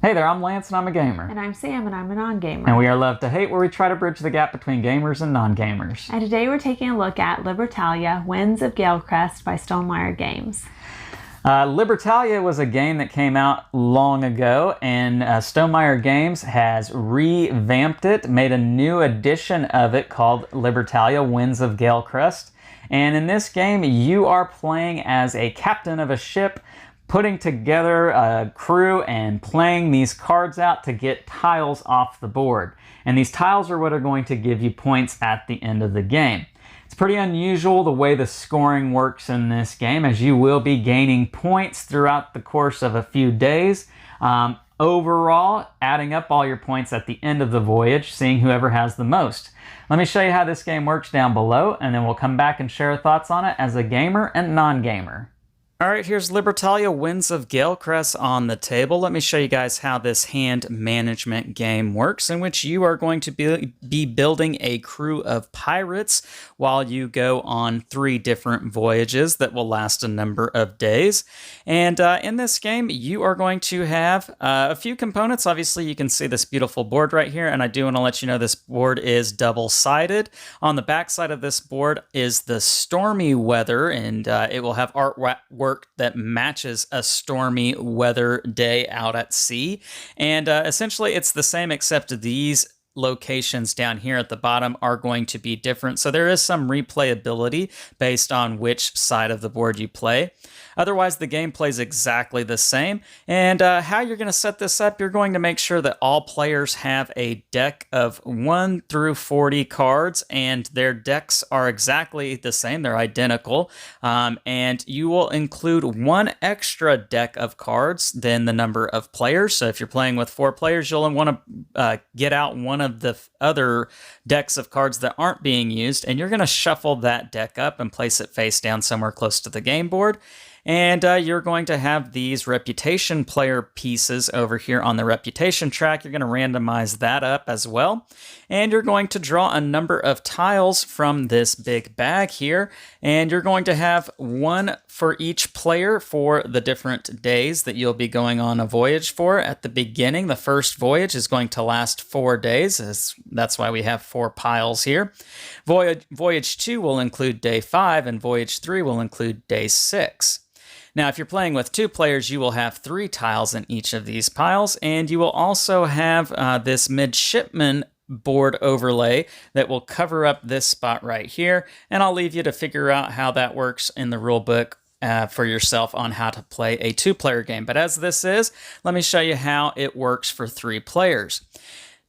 Hey there, I'm Lance and I'm a gamer. And I'm Sam and I'm a non-gamer. And we are Love to Hate, where we try to bridge the gap between gamers and non-gamers. And today we're taking a look at Libertalia, Winds of Galecrest by Stonemaier Games. Libertalia was a game that came out long ago, and Stonemaier Games has revamped it, made a new edition of it called Libertalia, Winds of Galecrest. And in this game, you are playing as a captain of a ship, putting together a crew and playing these cards out to get tiles off the board. And these tiles are what are going to give you points at the end of the game. It's pretty unusual the way the scoring works in this game, as you will be gaining points throughout the course of a few days. Overall, adding up all your points at the end of the voyage, seeing whoever has the most. Let me show you how this game works down below, and then we'll come back and share our thoughts on it as a gamer and non-gamer. Alright, here's Libertalia, Winds of Galecrest on the table. Let me show you guys how this hand management game works, in which you are going to be building a crew of pirates while you go on 3 different voyages that will last a number of days. And in this game, you are going to have a few components. Obviously, you can see this beautiful board right here, and I do want to let you know this board is double-sided. On the back side of this board is the stormy weather, and it will have artwork that matches a stormy weather day out at sea. And essentially it's the same, except these locations down here at the bottom are going to be different. So there is some replayability based on which side of the board you play. Otherwise, the game plays exactly the same. And how you're going to set this up, you're going to make sure that all players have a deck of 1 through 40 cards, and their decks are exactly the same. They're identical. And you will include 1 extra deck of cards than the number of players. So if you're playing with 4 players, you'll want to get out one of the other decks of cards that aren't being used, and you're going to shuffle that deck up and place it face down somewhere close to the game board. And you're going to have these reputation player pieces over here on the reputation track. You're going to randomize that up as well. And you're going to draw a number of tiles from this big bag here. And you're going to have 1 for each player for the different days that you'll be going on a voyage for. At the beginning, the first voyage is going to last 4 days. That's why we have 4 piles here. Voyage 2 will include day 5, and Voyage 3 will include day 6. Now, if you're playing with 2 players, you will have 3 tiles in each of these piles, and you will also have this midshipman board overlay that will cover up this spot right here, and I'll leave you to figure out how that works in the rule book for yourself on how to play a 2-player game. But as this is, let me show you how it works for 3 players.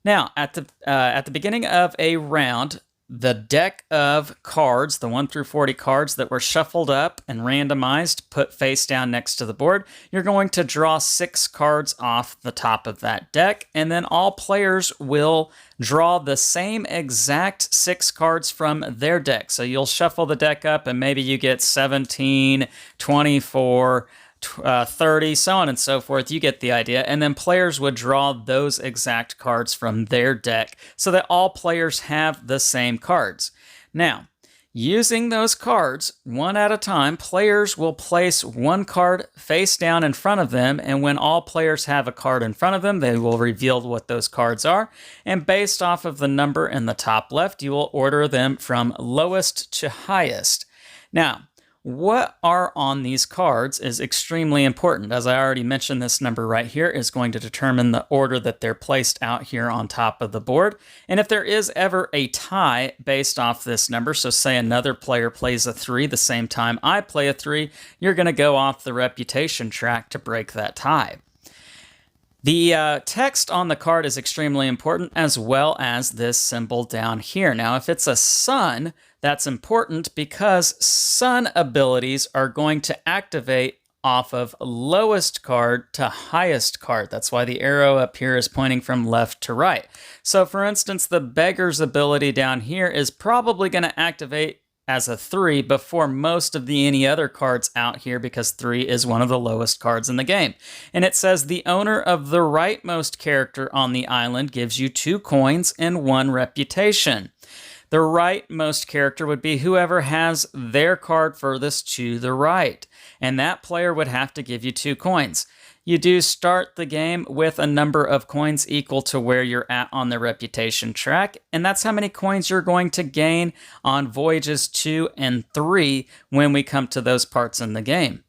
Now, at the beginning of a round, the deck of cards, the 1 through 40 cards that were shuffled up and randomized, put face down next to the board, you're going to draw 6 cards off the top of that deck, and then all players will draw the same exact 6 cards from their deck. So you'll shuffle the deck up, and maybe you get 17, 24, 30, so on and so forth. You get the idea. And then players would draw those exact cards from their deck so that all players have the same cards. Now, using those cards one at a time, players will place 1 card face down in front of them, and when all players have a card in front of them, they will reveal what those cards are. And based off of the number in the top left, you will order them from lowest to highest. Now, what are on these cards is extremely important. As I already mentioned, this number right here is going to determine the order that they're placed out here on top of the board. And if there is ever a tie based off this number, so say another player plays a 3 the same time I play a 3, you're going to go off the reputation track to break that tie. The text on the card is extremely important, as well as this symbol down here. Now, if it's a sun, that's important because sun abilities are going to activate off of lowest card to highest card. That's why the arrow up here is pointing from left to right. So, for instance, the beggar's ability down here is probably going to activate as a 3 before most of the any other cards out here, because 3 is one of the lowest cards in the game. And it says the owner of the rightmost character on the island gives you 2 coins and 1 reputation. The rightmost character would be whoever has their card furthest to the right, and that player would have to give you 2 coins. you do start the game with a number of coins equal to where you're at on the reputation track, and that's how many coins you're going to gain on Voyages 2 and 3 when we come to those parts in the game.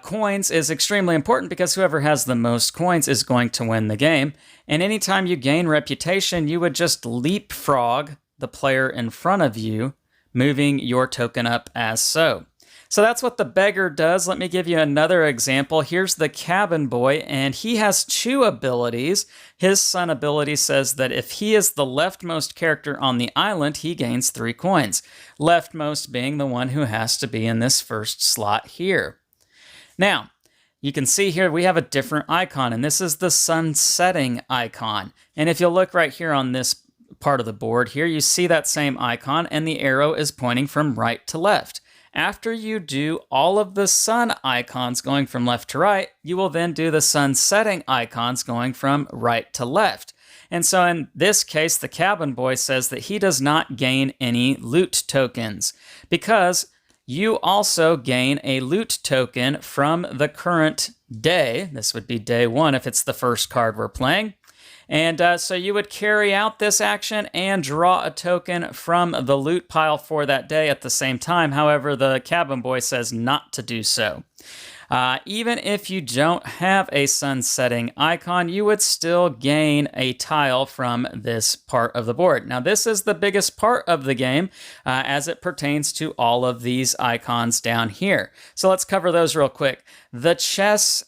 Coins is extremely important because whoever has the most coins is going to win the game, and anytime you gain reputation, you would just leapfrog the player in front of you, moving your token up as so. So that's what the beggar does. Let me give you another example. Here's the cabin boy, and he has 2 abilities. His sun ability says that if he is the leftmost character on the island, he gains 3 coins. Leftmost being the one who has to be in this first slot here. Now, you can see here we have a different icon, and this is the sun setting icon. And if you'll look right here on this part of the board here, you see that same icon, and the arrow is pointing from right to left. After you do all of the sun icons going from left to right, you will then do the sun setting icons going from right to left. And so in this case, the cabin boy says that he does not gain any loot tokens because you also gain a loot token from the current day. This would be day 1 if it's the first card we're playing. And so you would carry out this action and draw a token from the loot pile for that day at the same time. However, the cabin boy says not to do so. Even if you don't have a sun setting icon, you would still gain a tile from this part of the board. Now, this is the biggest part of the game as it pertains to all of these icons down here. So let's cover those real quick. The chest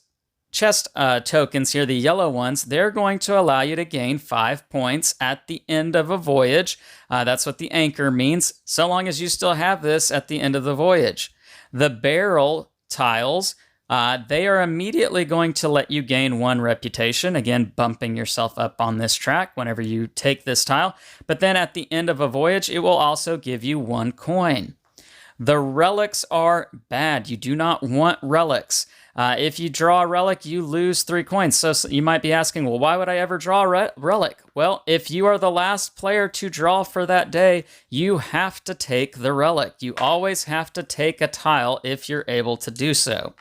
tokens here, the yellow ones, they're going to allow you to gain 5 points at the end of a voyage. That's what the anchor means, so long as you still have this at the end of the voyage. The barrel tiles, they are immediately going to let you gain 1 reputation, again, bumping yourself up on this track whenever you take this tile. But then at the end of a voyage, it will also give you 1 coin. The relics are bad. You do not want relics. If you draw a relic, you lose 3 coins. So you might be asking, well, why would I ever draw a relic? Well, if you are the last player to draw for that day, you have to take the relic. You always have to take a tile if you're able to do so.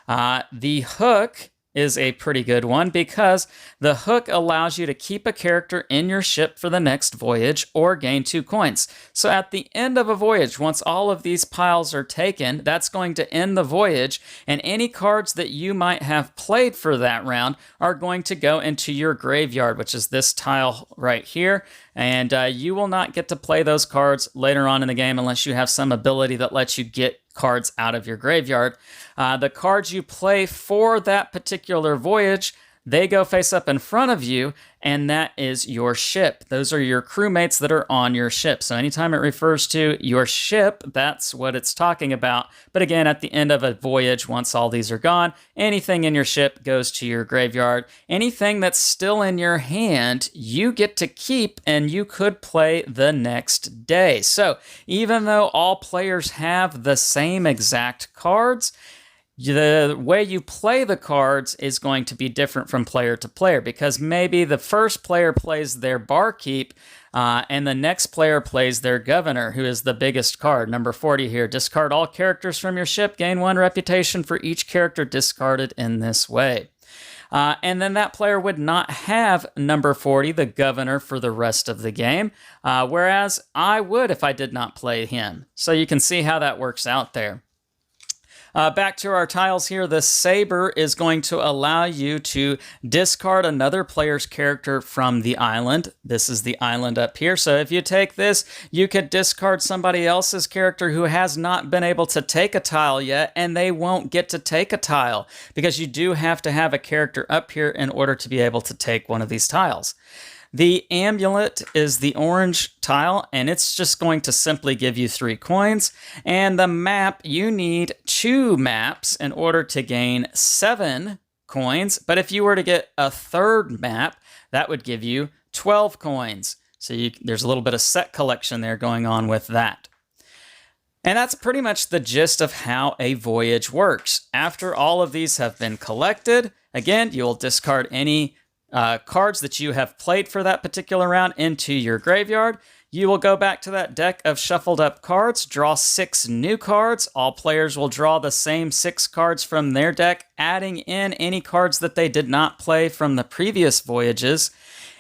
The hook is a pretty good one because the hook allows you to keep a character in your ship for the next voyage or gain 2 coins. So at the end of a voyage, once all of these piles are taken, that's going to end the voyage, and any cards that you might have played for that round are going to go into your graveyard, which is this tile right here. And you will not get to play those cards later on in the game unless you have some ability that lets you get cards out of your graveyard. The cards you play for that particular voyage, they go face up in front of you, and that is your ship. Those are your crewmates that are on your ship. So anytime it refers to your ship, that's what it's talking about. But again, at the end of a voyage, once all these are gone, anything in your ship goes to your graveyard. Anything that's still in your hand, you get to keep, and you could play the next day. So even though all players have the same exact cards, the way you play the cards is going to be different from player to player because maybe the first player plays their barkeep and the next player plays their governor, who is the biggest card, number 40 here. Discard all characters from your ship, gain 1 reputation for each character discarded in this way. And then that player would not have number 40, the governor, for the rest of the game, whereas I would if I did not play him. So you can see how that works out there. Back to our tiles here, the saber is going to allow you to discard another player's character from the island. This is the island up here. So if you take this, you could discard somebody else's character who has not been able to take a tile yet, and they won't get to take a tile because you do have to have a character up here in order to be able to take one of these tiles. The amulet is the orange tile, and it's just going to simply give you 3 coins. And the map, you need 2 maps in order to gain 7 coins. But if you were to get a 3rd map, that would give you 12 coins. So there's a little bit of set collection there going on with that. And that's pretty much the gist of how a voyage works. After all of these have been collected, again, you'll discard any cards that you have played for that particular round into your graveyard. You will go back to that deck of shuffled up cards, draw 6 new cards. All players will draw the same 6 cards from their deck, adding in any cards that they did not play from the previous voyages.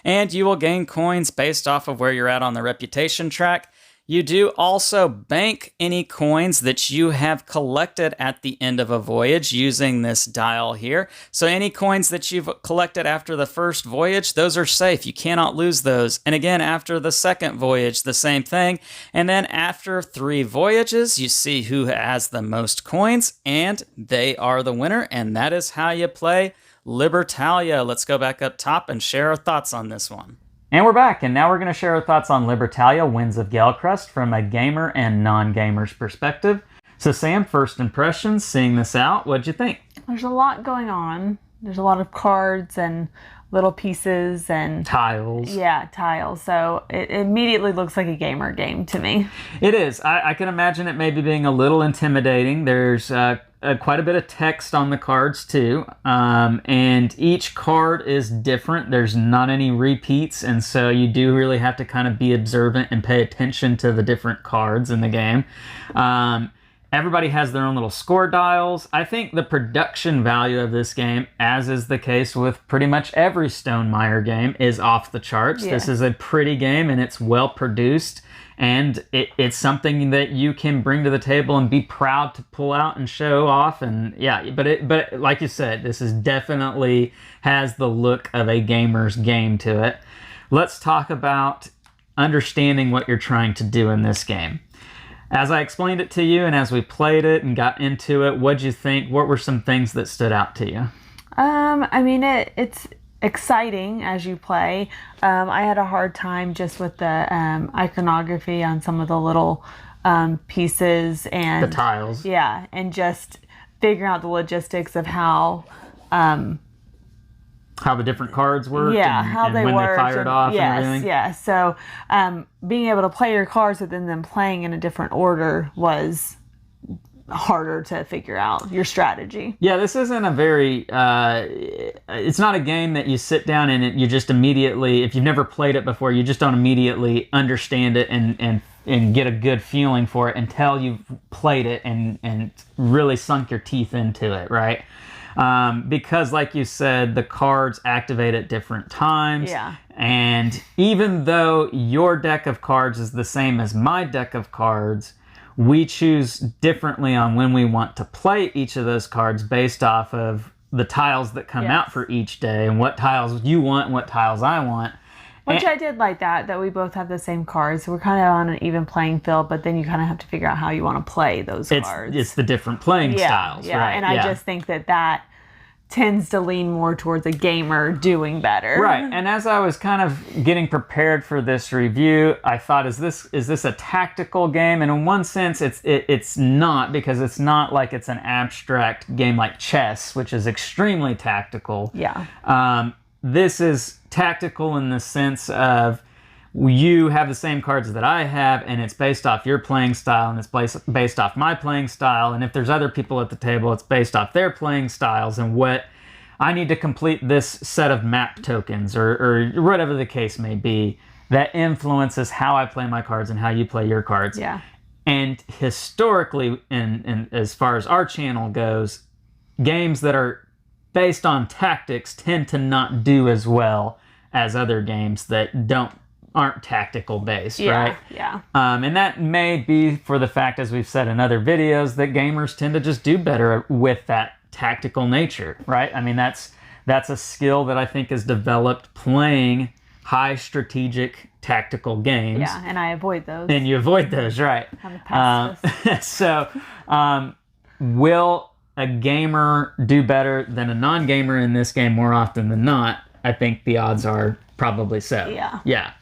And you will gain coins based off of where you're at on the reputation track. You do also bank any coins that you have collected at the end of a voyage using this dial here. So any coins that you've collected after the first voyage, those are safe. You cannot lose those. And again, after the second voyage, the same thing. And then after 3 voyages, you see who has the most coins, and they are the winner. And that is how you play Libertalia. Let's go back up top and share our thoughts on this one. And we're back, and now we're going to share our thoughts on Libertalia, Winds of Galecrest, from a gamer and non-gamer's perspective. So Sam, first impressions, seeing this out, what'd you think? There's a lot going on. There's a lot of cards and little pieces and tiles. Yeah, tiles. So it immediately looks like a gamer game to me. It is. I can imagine it maybe being a little intimidating. There's quite a bit of text on the cards too, and each card is different. There's not any repeats, and so you do really have to kind of be observant and pay attention to the different cards in the game. Everybody has their own little score dials. I think the production value of this game, as is the case with pretty much every Stonemaier game, is off the charts. Yeah. This is a pretty game, and it's well produced, and it's something that you can bring to the table and be proud to pull out and show off. And yeah, but like you said, this is definitely has the look of a gamer's game to it. Let's talk about understanding what you're trying to do in this game. As I explained it to you and as we played it and got into it, what'd you think? What were some things that stood out to you? I mean, it's exciting as you play. I had a hard time just with the iconography on some of the little pieces and The tiles. Yeah, and just figuring out the logistics of how the different cards work. Yeah, and, how and they when work. they fired off yes, and everything. Yeah, so being able to play your cards but then them playing in a different order was harder to figure out your strategy. Yeah, this isn't a very, it's not a game that you sit down and you just immediately, if you've never played it before, you just don't immediately understand it and get a good feeling for it until you've played it and really sunk your teeth into it, right? Because like you said, the cards activate at different times. Yeah. And even though your deck of cards is the same as my deck of cards, we choose differently on when we want to play each of those cards based off of the tiles that come out for each day and what tiles you want and what tiles I want. Which I did like that we both have the same cards. So we're kind of on an even playing field, but then you kind of have to figure out how you want to play those cards. It's the different playing styles, right? And I just think that tends to lean more towards a gamer doing better. Right. And as I was kind of getting prepared for this review, I thought, is this a tactical game? And in one sense, it's not, because it's not like it's an abstract game like chess, which is extremely tactical. Yeah. This is tactical in the sense of you have the same cards that I have, and it's based off your playing style, and it's based off my playing style. And if there's other people at the table, it's based off their playing styles and what I need to complete this set of map tokens or whatever the case may be that influences how I play my cards and how you play your cards. Yeah. And historically, and as far as our channel goes, games that are based on tactics tend to not do as well as other games that aren't tactical based, right? Yeah. And that may be for the fact, as we've said in other videos, that gamers tend to just do better with that tactical nature, right? I mean, that's a skill that I think is developed playing high strategic tactical games. Yeah, and I avoid those. And you avoid those, right? I'm a pacifist. So, will a gamer do better than a non-gamer in this game more often than not? I think the odds are probably so. Yeah. Yeah.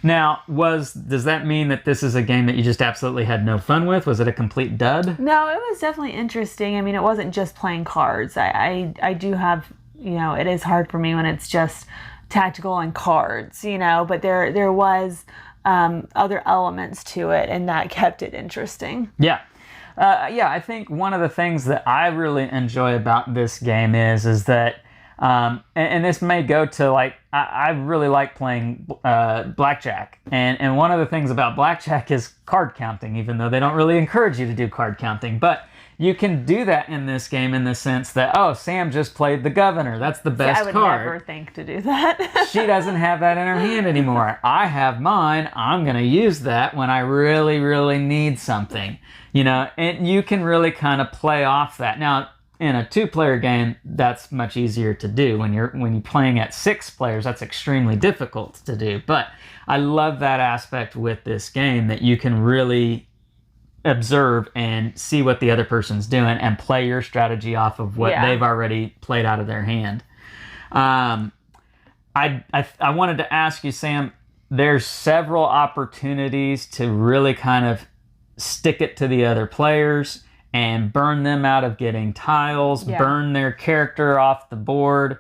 Now, does that mean that this is a game that you just absolutely had no fun with? Was it a complete dud? No, it was definitely interesting. I mean, it wasn't just playing cards. I do have, it is hard for me when it's just tactical and cards, but there was other elements to it, and that kept it interesting. Yeah. I think one of the things that I really enjoy about this game is that And this may go to like, I really like playing blackjack. And one of the things about blackjack is card counting, even though they don't really encourage you to do card counting. But you can do that in this game in the sense that, oh, Sam just played the governor. That's the best card. I would never think to do that. She doesn't have that in her hand anymore. I have mine. I'm going to use that when I really, really need something. You know, and you can really kind of play off that. Now, in a 2-player game, that's much easier to do. When you're playing at 6 players, that's extremely difficult to do. But I love that aspect with this game, that you can really observe and see what the other person's doing and play your strategy off of what they've already played out of their hand. I wanted to ask you, Sam, there's several opportunities to really kind of stick it to the other players and burn them out of getting tiles, burn their character off the board.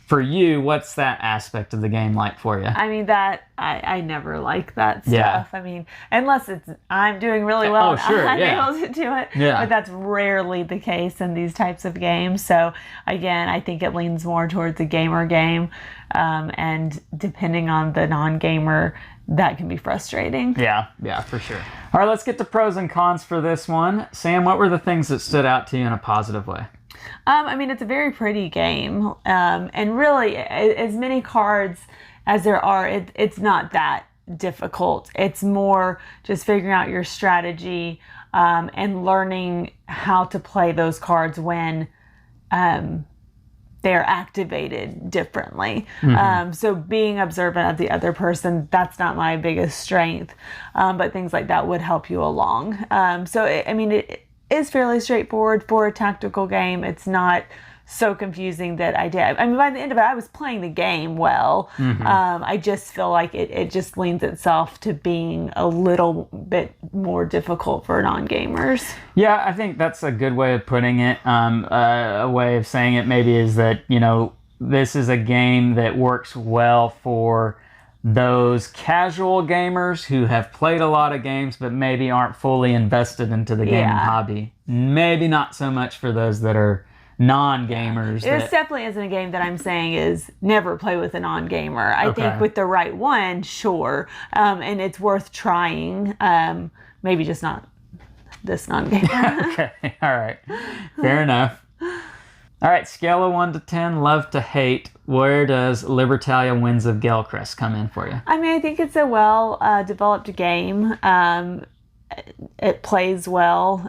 For you, what's that aspect of the game like for you? I mean, I never like that stuff. I mean, unless I'm doing really well and I'm able to do it. Yeah. But that's rarely the case in these types of games. So again, I think it leans more towards a gamer game. And depending on the non-gamer, that can be frustrating. Yeah, for sure. All right, let's get to pros and cons for this one. Sam, what were the things that stood out to you in a positive way? I mean, it's a very pretty game. And really, as many cards as there are, it's not that difficult. It's more just figuring out your strategy and learning how to play those cards when they're activated differently. So being observant of the other person, that's not my biggest strength. But things like that would help you along. It is fairly straightforward for a tactical game. It's not so confusing that I mean, by the end of it, I was playing the game well. I just feel like it just leans itself to being a little bit more difficult for non-gamers. Yeah, I think that's a good way of putting it. A way of saying it maybe is that, you know, this is a game that works well for those casual gamers who have played a lot of games but maybe aren't fully invested into the gaming hobby. Maybe not so much for those that are non-gamers. This definitely isn't a game that I'm saying is never play with a non-gamer. I think with the right one, sure. And it's worth trying. Maybe just not this non-gamer. Okay, all right. Fair enough. All right, scale of 1 to 10, love to hate. Where does Libertalia Winds of Galecrest come in for you? I mean, I think it's a well-developed game. It plays well.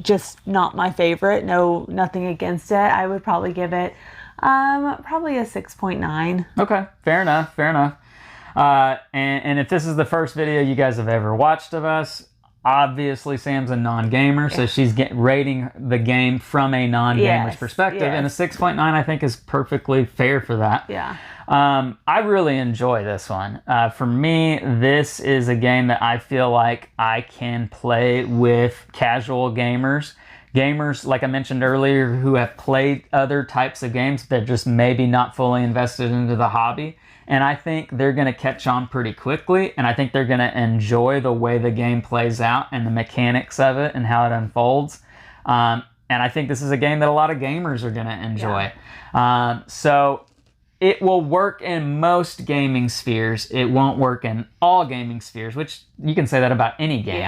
Just not my favorite. Nothing against it. I would probably give it probably a 6.9. Okay, fair enough. And if this is the first video you guys have ever watched of us, obviously Sam's a non-gamer, so she's rating the game from a non-gamer's perspective, and a 6.9 I think is perfectly fair for that. Yeah. I really enjoy this one. For me, this is a game that I feel like I can play with casual gamers. Gamers, like I mentioned earlier, who have played other types of games but just maybe not fully invested into the hobby. And I think they're going to catch on pretty quickly, and I think they're going to enjoy the way the game plays out and the mechanics of it and how it unfolds. And I think this is a game that a lot of gamers are going to enjoy. Yeah. So it will work in most gaming spheres. It won't work in all gaming spheres, which you can say that about any game.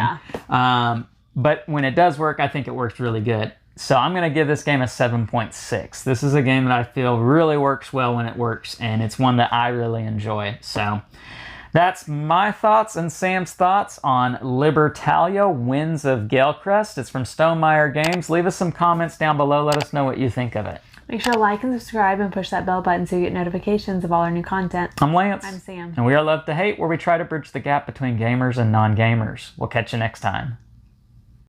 Yeah. But when it does work, I think it works really good. So I'm going to give this game a 7.6. This is a game that I feel really works well when it works, and it's one that I really enjoy. So that's my thoughts and Sam's thoughts on Libertalia Winds of Galecrest. It's from Stonemaier Games. Leave us some comments down below. Let us know what you think of it. Make sure to like and subscribe and push that bell button so you get notifications of all our new content. I'm Lance. I'm Sam. And we are Love to Hate, where we try to bridge the gap between gamers and non-gamers. We'll catch you next time.